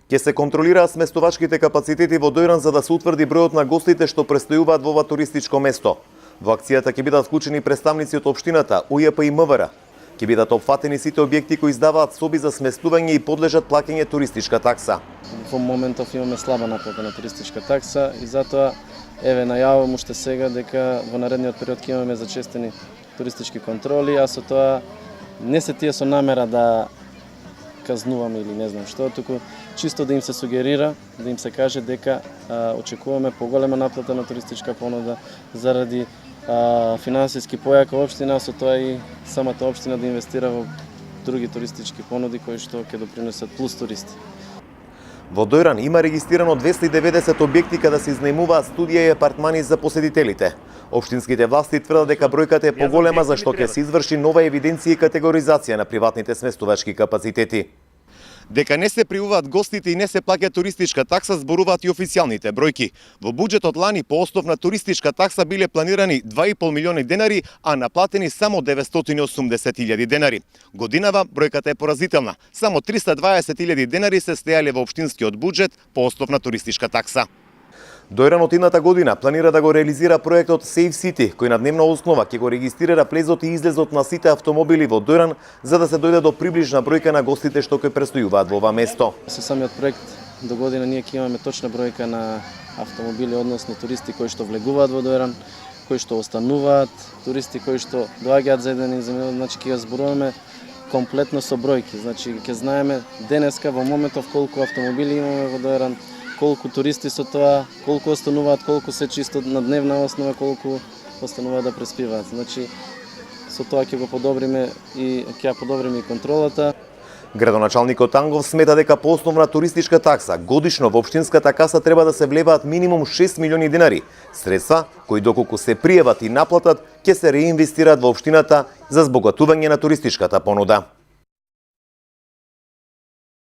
Ќе се контролираат сместувачките капацитети во Дојран за да се утврди бројот на гостите што престојуваат во ова туристичко место. Во акцијата ќе бидат вклучени представници од општината, УЈП и МВР. Ќе бидат опфатени сите објекти кои издаваат соби за сместување и подлежат плаќање туристичка такса. Во моментов имаме слаба наплата на туристичка такса и затоа најавувам уште сега дека во наредниот период ќе имаме зачестени туристички контроли, а со тоа не се тие со намера да казнуваме или не знам што, туку чисто да им се сугерира, да им се каже дека очекуваме поголема наплата на туристичка понуда заради финансиски појака општина, а со тоа и самата општина да инвестира во други туристички понуди кои што ќе допринесат плюс туристи. Во Дојран има регистрирано 290 објекти каде се изнајмуваат студија и апартмани за посетителите. Општинските власти тврдат дека бројката е поголема за што ќе се изврши нова евиденција и категоризација на приватните сместувачки капацитети. Дека не се пријуваат гостите и не се плаќа туристичка такса зборуваат и официјалните бројки. Во буџетот лани по основ на туристичка такса биле планирани 2,5 милиони денари, а наплатени само 980.000 денари. Годинава бројката е поразителна. Само 320.000 денари се стеале во општинскиот буџет по основ на туристичка такса. Дојран од идната година планира да го реализира проектот Safe City, кој на дневна основа ќе го регистрира влезот и излезот на сите автомобили во Дојран, за да се дојде до приближна бројка на гостите што ќе престојуваат во ова место. Со самиот проект до година ние ќе имаме точна бројка на автомобили, односно туристи кои што влегуваат во Дојран, кои што остануваат, туристи кои што доаѓаат за еден и за минут, значи ќе ја зборуваме комплетно со бројки. Значи ќе знаеме денеска во моментов колку автомобили имаме во Дојран, колку туристи со тоа, колку остануваат, колку се чисто на дневна основа, колку остануваат да преспиваат. Значи, со тоа ќе го подобриме и ќе ја подобриме и контролата. Градоначалникот Ангов смета дека по основна туристичка такса годишно во општинската каса треба да се влеваат минимум 6 милиони денари, средства кои доколку се пријават и наплатат ќе се реинвестираат во општината за збогатување на туристичката понуда.